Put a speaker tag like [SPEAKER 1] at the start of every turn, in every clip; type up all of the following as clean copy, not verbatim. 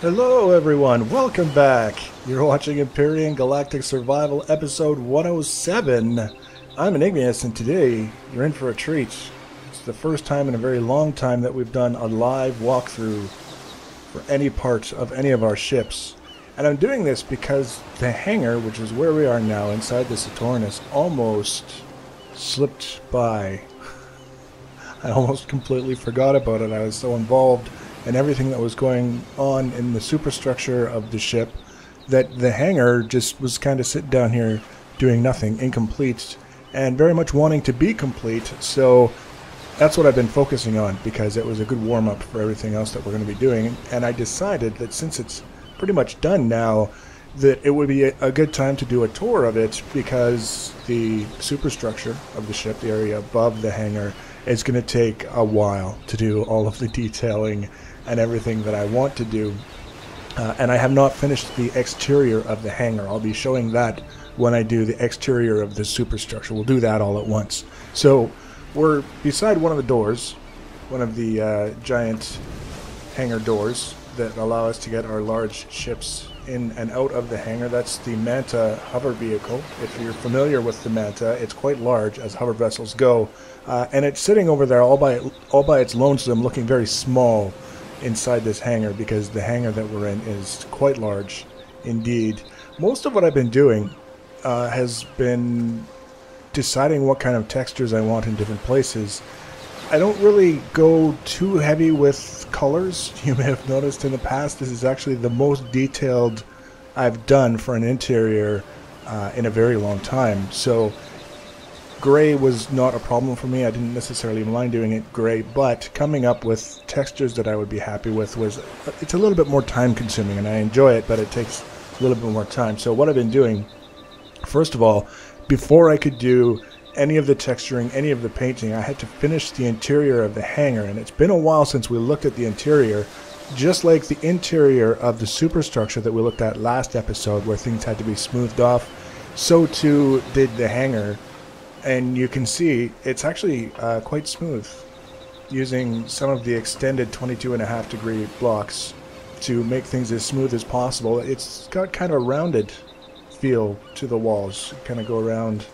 [SPEAKER 1] Hello everyone, welcome back. You're watching Empyrion Galactic Survival episode 107. I'm Enigmius and today you're in for a treat. It's the first time in a very long time that we've done a live walkthrough for any part of any of our ships. And I'm doing this because the hangar, which is where we are now inside the Cetorhinus, almost slipped by. I almost completely forgot about it. I was so involved in everything that was going on in the superstructure of the ship that the hangar just was kind of sitting down here doing nothing, incomplete, and very much wanting to be complete. So that's what I've been focusing on because it was a good warm-up for everything else that we're going to be doing. And I decided that since it's pretty much done now, that it would be a good time to do a tour of it because the superstructure of the ship, the area above the hangar, is going to take a while to do all of the detailing and everything that I want to do. And I have not finished the exterior of the hangar. I'll be showing that when I do the exterior of the superstructure. We'll do that all at once. So we're beside one of the doors, one of the giant hangar doors that allow us to get our large ships in and out of the hangar. That's the Manta hover vehicle. If you're familiar with the Manta, it's quite large as hover vessels go. And it's sitting over there all by its lonesome, looking very small inside this hangar because the hangar that we're in is quite large indeed. Most of what I've been doing has been deciding what kind of textures I want in different places. I don't really go too heavy with colors. You may have noticed in the past this is actually the most detailed I've done for an interior in a very long time. So gray was not a problem for me. I didn't necessarily mind doing it gray, but coming up with textures that I would be happy with it's a little bit more time consuming, and I enjoy it, but it takes a little bit more time. So what I've been doing, first of all, before I could do any of the texturing, any of the painting, I had to finish the interior of the hangar, and it's been a while since we looked at the interior. Just like the interior of the superstructure that we looked at last episode where things had to be smoothed off, so too did the hangar. And you can see it's actually quite smooth using some of the extended 22.5 degree blocks to make things as smooth as possible. It's got kind of a rounded feel to the walls, kind of go around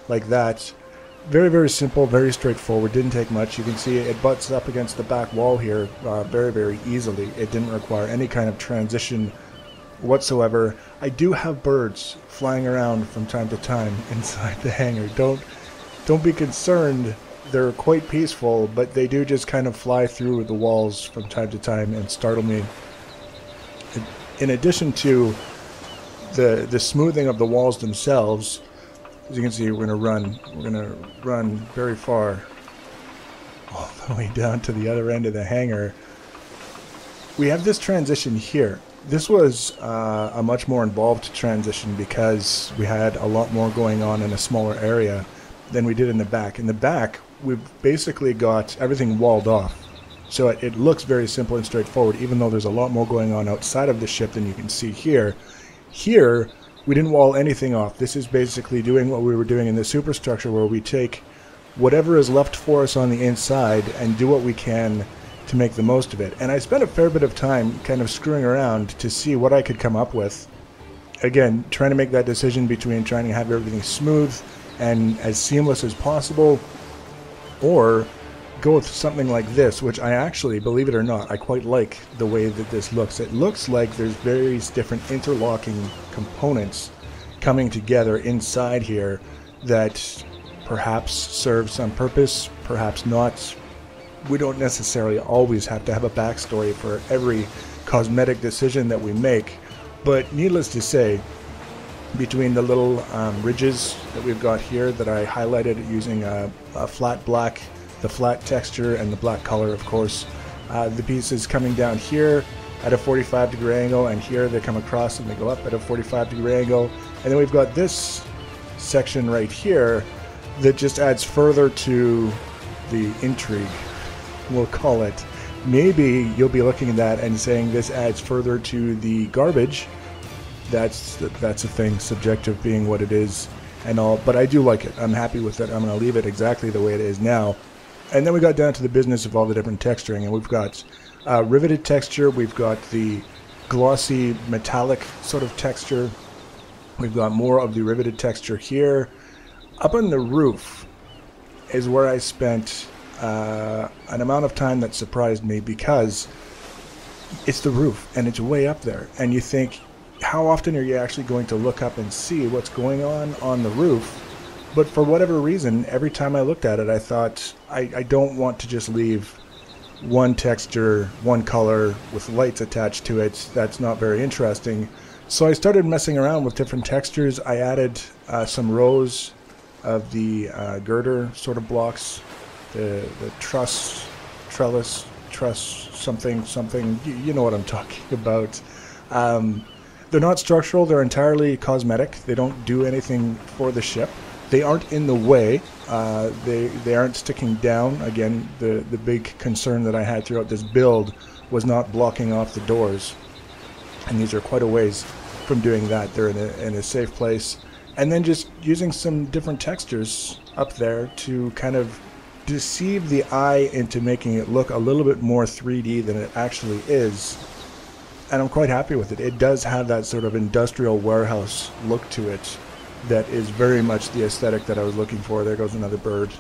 [SPEAKER 1] like that. Very, very simple, very straightforward, didn't take much. You can see it butts up against the back wall here very, very easily. It didn't require any kind of transition whatsoever. I do have birds flying around from time to time inside the hangar. Don't be concerned, they're quite peaceful, but they do just kind of fly through the walls from time to time and startle me. In addition to the smoothing of the walls themselves, as you can see, we're going to run very far, all the way down to the other end of the hangar. We have this transition here. This was a much more involved transition because we had a lot more going on in a smaller area than we did in the back. In the back, we've basically got everything walled off. So it looks very simple and straightforward, even though there's a lot more going on outside of the ship than you can see here. Here, we didn't wall anything off. This is basically doing what we were doing in the superstructure, where we take whatever is left for us on the inside and do what we can to make the most of it. And I spent a fair bit of time kind of screwing around to see what I could come up with. Again, trying to make that decision between trying to have everything smooth and as seamless as possible, or go with something like this, which I actually, believe it or not, I quite like the way that this looks. It looks like there's various different interlocking components coming together inside here that perhaps serve some purpose, perhaps not. We don't necessarily always have to have a backstory for every cosmetic decision that we make, but needless to say, between the little ridges that we've got here that I highlighted using a flat black, the flat texture and the black color, of course, the pieces coming down here at a 45 degree angle, and here they come across and they go up at a 45 degree angle. And then we've got this section right here that just adds further to the intrigue, we'll call it. Maybe you'll be looking at that and saying this adds further to the garbage. That's a thing, subjective being what it is and all, but I do like it. I'm happy with it. I'm going to leave it exactly the way it is now. And then we got down to the business of all the different texturing, and we've got riveted texture, we've got the glossy metallic sort of texture. We've got more of the riveted texture here. Up on the roof is where I spent an amount of time that surprised me, because it's the roof and it's way up there, and you think, how often are you actually going to look up and see what's going on the roof? But for whatever reason, every time I looked at it, I thought, I don't want to just leave one texture, one color with lights attached to it. That's not very interesting. So I started messing around with different textures. I added some rows of the girder sort of blocks, the trellis, something, you know what I'm talking about. They're not structural, they're entirely cosmetic. They don't do anything for the ship. They aren't in the way. They aren't sticking down. Again, the big concern that I had throughout this build was not blocking off the doors. And these are quite a ways from doing that. They're in a safe place. And then just using some different textures up there to kind of deceive the eye into making it look a little bit more 3D than it actually is. And I'm quite happy with it. It does have that sort of industrial warehouse look to it that is very much the aesthetic that I was looking for. There goes another bird.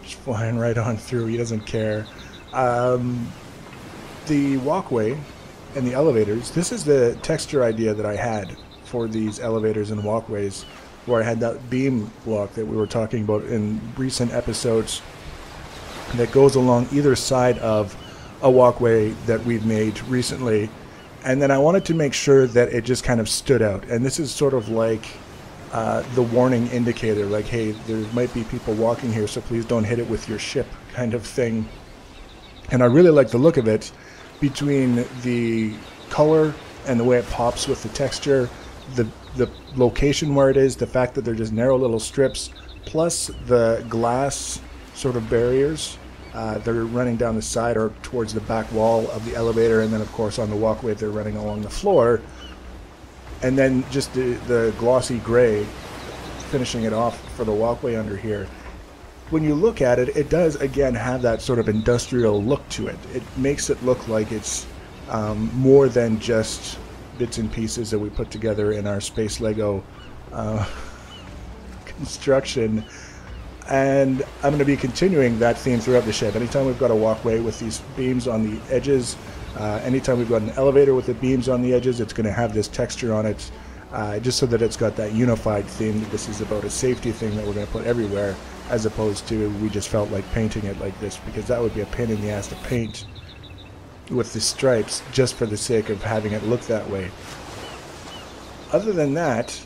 [SPEAKER 1] Just flying right on through. He doesn't care. The walkway and the elevators, this is the texture idea that I had for these elevators and walkways, where I had that beam block that we were talking about in recent episodes that goes along either side of a walkway that we've made recently. And then I wanted to make sure that it just kind of stood out. And this is sort of like the warning indicator, like, hey, there might be people walking here, so please don't hit it with your ship kind of thing. And I really like the look of it, between the color and the way it pops with the texture, the location where it is, the fact that they're just narrow little strips, plus the glass sort of barriers. They're running down the side or towards the back wall of the elevator, and then of course on the walkway they're running along the floor. And then just the glossy gray finishing it off for the walkway under here. When you look at it, it does again have that sort of industrial look to it. It makes it look like it's more than just bits and pieces that we put together in our space Lego construction. And I'm going to be continuing that theme throughout the ship. Anytime we've got a walkway with these beams on the edges, anytime we've got an elevator with the beams on the edges, it's going to have this texture on it, just so that it's got that unified theme, that this is about a safety thing that we're going to put everywhere, as opposed to we just felt like painting it like this, because that would be a pain in the ass to paint with the stripes just for the sake of having it look that way. Other than that,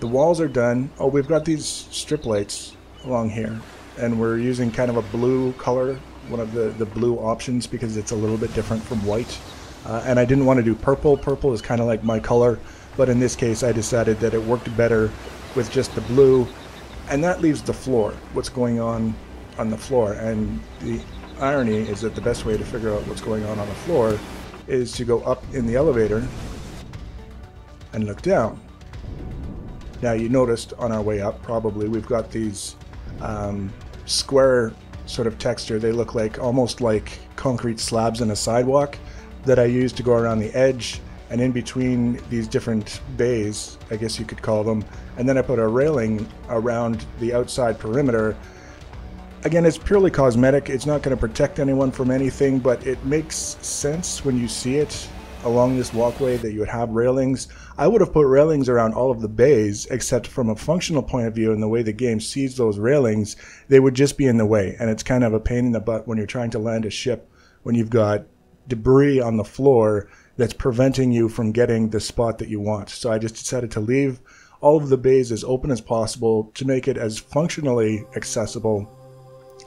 [SPEAKER 1] the walls are done. Oh, we've got these strip lights along here, and we're using kind of a blue color, one of the blue options, because it's a little bit different from white. And I didn't want to do purple. Purple is kind of like my color, but in this case I decided that it worked better with just the blue. And that leaves the floor, what's going on the floor. And the irony is that the best way to figure out what's going on the floor is to go up in the elevator and look down. Now, you noticed on our way up, probably, we've got these square sort of texture. They look like almost like concrete slabs in a sidewalk that I used to go around the edge, and in between these different bays, I guess you could call them, and then I put a railing around the outside perimeter. Again, it's purely cosmetic. It's not going to protect anyone from anything, but it makes sense when you see it along this walkway that you would have railings. I would have put railings around all of the bays, except from a functional point of view and the way the game sees those railings, they would just be in the way. And it's kind of a pain in the butt when you're trying to land a ship, when you've got debris on the floor that's preventing you from getting the spot that you want. So I just decided to leave all of the bays as open as possible to make it as functionally accessible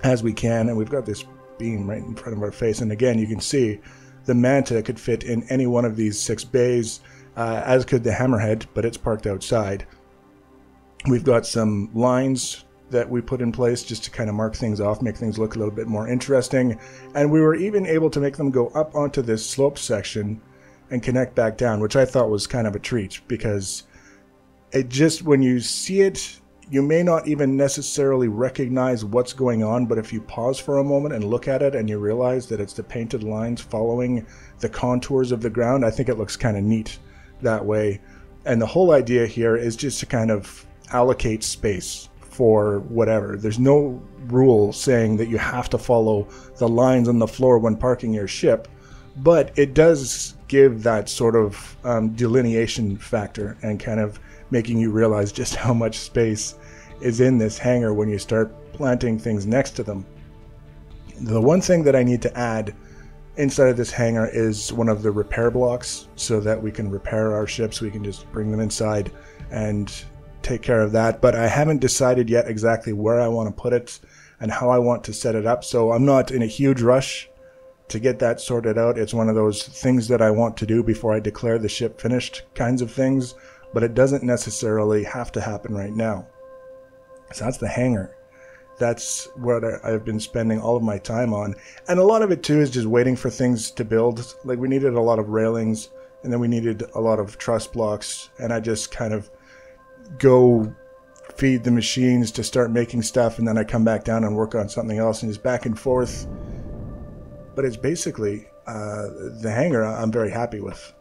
[SPEAKER 1] as we can. And we've got this beam right in front of our face, and again you can see the Manta could fit in any one of these 6 bays, as could the Hammerhead, but it's parked outside. We've got some lines that we put in place just to kind of mark things off, make things look a little bit more interesting, and we were even able to make them go up onto this slope section and connect back down, which I thought was kind of a treat, because it just, when you see it you may not even necessarily recognize what's going on, but if you pause for a moment and look at it and you realize that it's the painted lines following the contours of the ground, I think it looks kind of neat that way. And the whole idea here is just to kind of allocate space for whatever. There's no rule saying that you have to follow the lines on the floor when parking your ship, but it does give that sort of delineation factor and kind of making you realize just how much space is in this hangar when you start planting things next to them. The one thing that I need to add inside of this hangar is one of the repair blocks so that we can repair our ships. We can just bring them inside and take care of that, but I haven't decided yet exactly where I want to put it and how I want to set it up, so I'm not in a huge rush to get that sorted out. It's one of those things that I want to do before I declare the ship finished kinds of things, but it doesn't necessarily have to happen right now. So that's the hangar. That's what I've been spending all of my time on, and a lot of it too is just waiting for things to build. Like, we needed a lot of railings, and then we needed a lot of truss blocks, and I just kind of go feed the machines to start making stuff, and then I come back down and work on something else, and just back and forth. But it's basically the hangar I'm very happy with,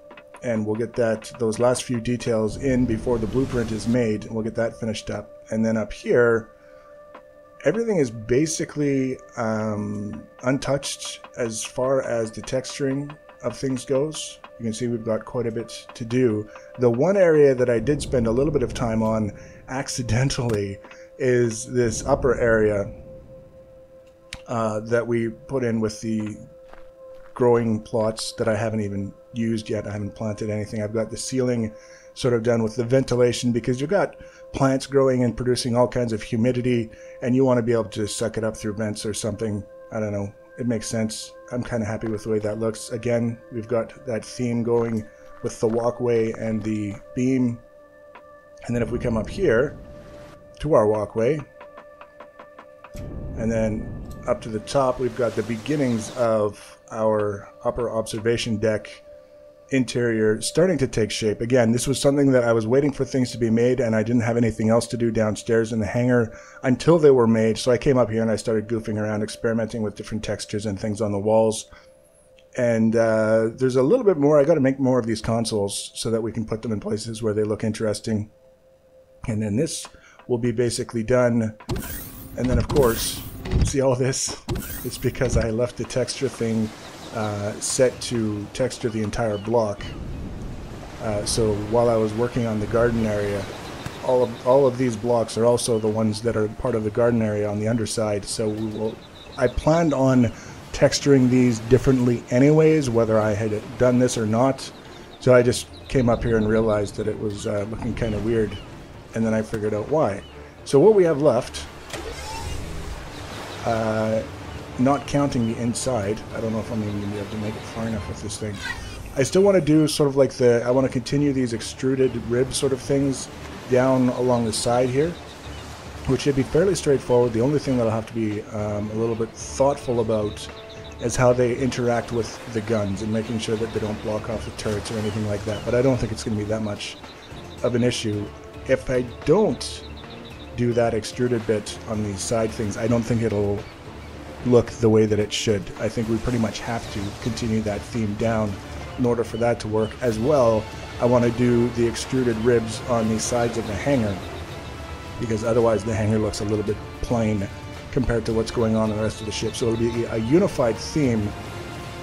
[SPEAKER 1] and we'll get those last few details in before the blueprint is made, and we'll get that finished up. And then up here, everything is basically untouched as far as the texturing of things goes. You can see we've got quite a bit to do. The one area that I did spend a little bit of time on accidentally is this upper area that we put in with the growing plots that I haven't even used yet. I haven't planted anything. I've got the ceiling sort of done with the ventilation, because you've got plants growing and producing all kinds of humidity, and you want to be able to suck it up through vents or something. I don't know. It makes sense. I'm kind of happy with the way that looks. Again, we've got that theme going with the walkway and the beam. And then if we come up here to our walkway, and then up to the top, we've got the beginnings of our upper observation deck interior starting to take shape. Again, this was something that I was waiting for things to be made, and I didn't have anything else to do downstairs in the hangar until they were made. So I came up here and I started goofing around, experimenting with different textures and things on the walls. And there's a little bit more. I got to make more of these consoles so that we can put them in places where they look interesting. And then this will be basically done. And then, of course, see all this? It's because I left the texture thing set to texture the entire block. So while I was working on the garden area, all of these blocks are also the ones that are part of the garden area on the underside. So I planned on texturing these differently anyways, whether I had done this or not. So I just came up here and realized that it was looking kind of weird, and then I figured out why. So what we have left, not counting the inside, I don't know if I'm even going to be able to make it far enough with this thing. I still want to do sort of like I want to continue these extruded rib sort of things down along the side here, which should be fairly straightforward. The only thing that I'll have to be a little bit thoughtful about is how they interact with the guns and making sure that they don't block off the turrets or anything like that. But I don't think it's going to be that much of an issue. If I don't do that extruded bit on these side things, I don't think it'll look the way that it should. I think we pretty much have to continue that theme down in order for that to work. As well, I want to do the extruded ribs on the sides of the hangar, because otherwise the hangar looks a little bit plain compared to what's going on in the rest of the ship. So it'll be a unified theme,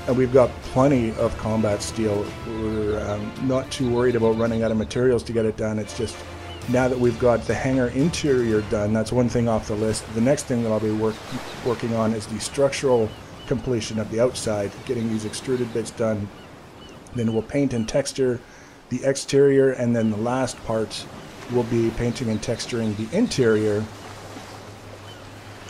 [SPEAKER 1] and we've got plenty of combat steel. We're not too worried about running out of materials to get it done. It's just, now that we've got the hangar interior done, that's one thing off the list. The next thing that I'll be working on is the structural completion of the outside, getting these extruded bits done. Then we'll paint and texture the exterior, and then the last part will be painting and texturing the interior,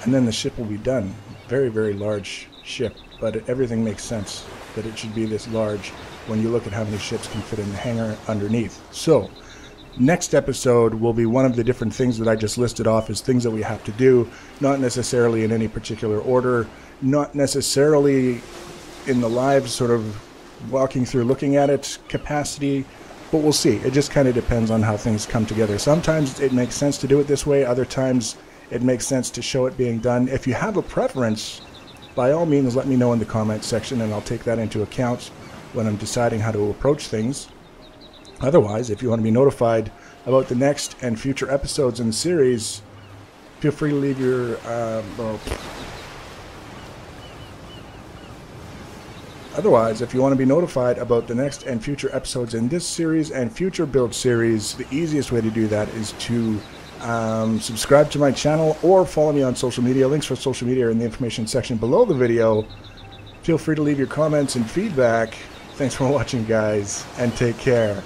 [SPEAKER 1] and then the ship will be done. Very, very large ship, but everything makes sense that it should be this large when you look at how many ships can fit in the hangar underneath. So next episode will be one of the different things that I just listed off as things that we have to do, not necessarily in any particular order, not necessarily in the live sort of walking through looking at it capacity, but we'll see. It just kind of depends on how things come together. Sometimes it makes sense to do it this way. Other times it makes sense to show it being done. If you have a preference, by all means, let me know in the comments section, and I'll take that into account when I'm deciding how to approach things. Otherwise, if you want to be notified about the next and future episodes in the series, feel free to leave your... Otherwise, if you want to be notified about the next and future episodes in this series and future build series, the easiest way to do that is to subscribe to my channel or follow me on social media. Links for social media are in the information section below the video. Feel free to leave your comments and feedback. Thanks for watching, guys, and take care.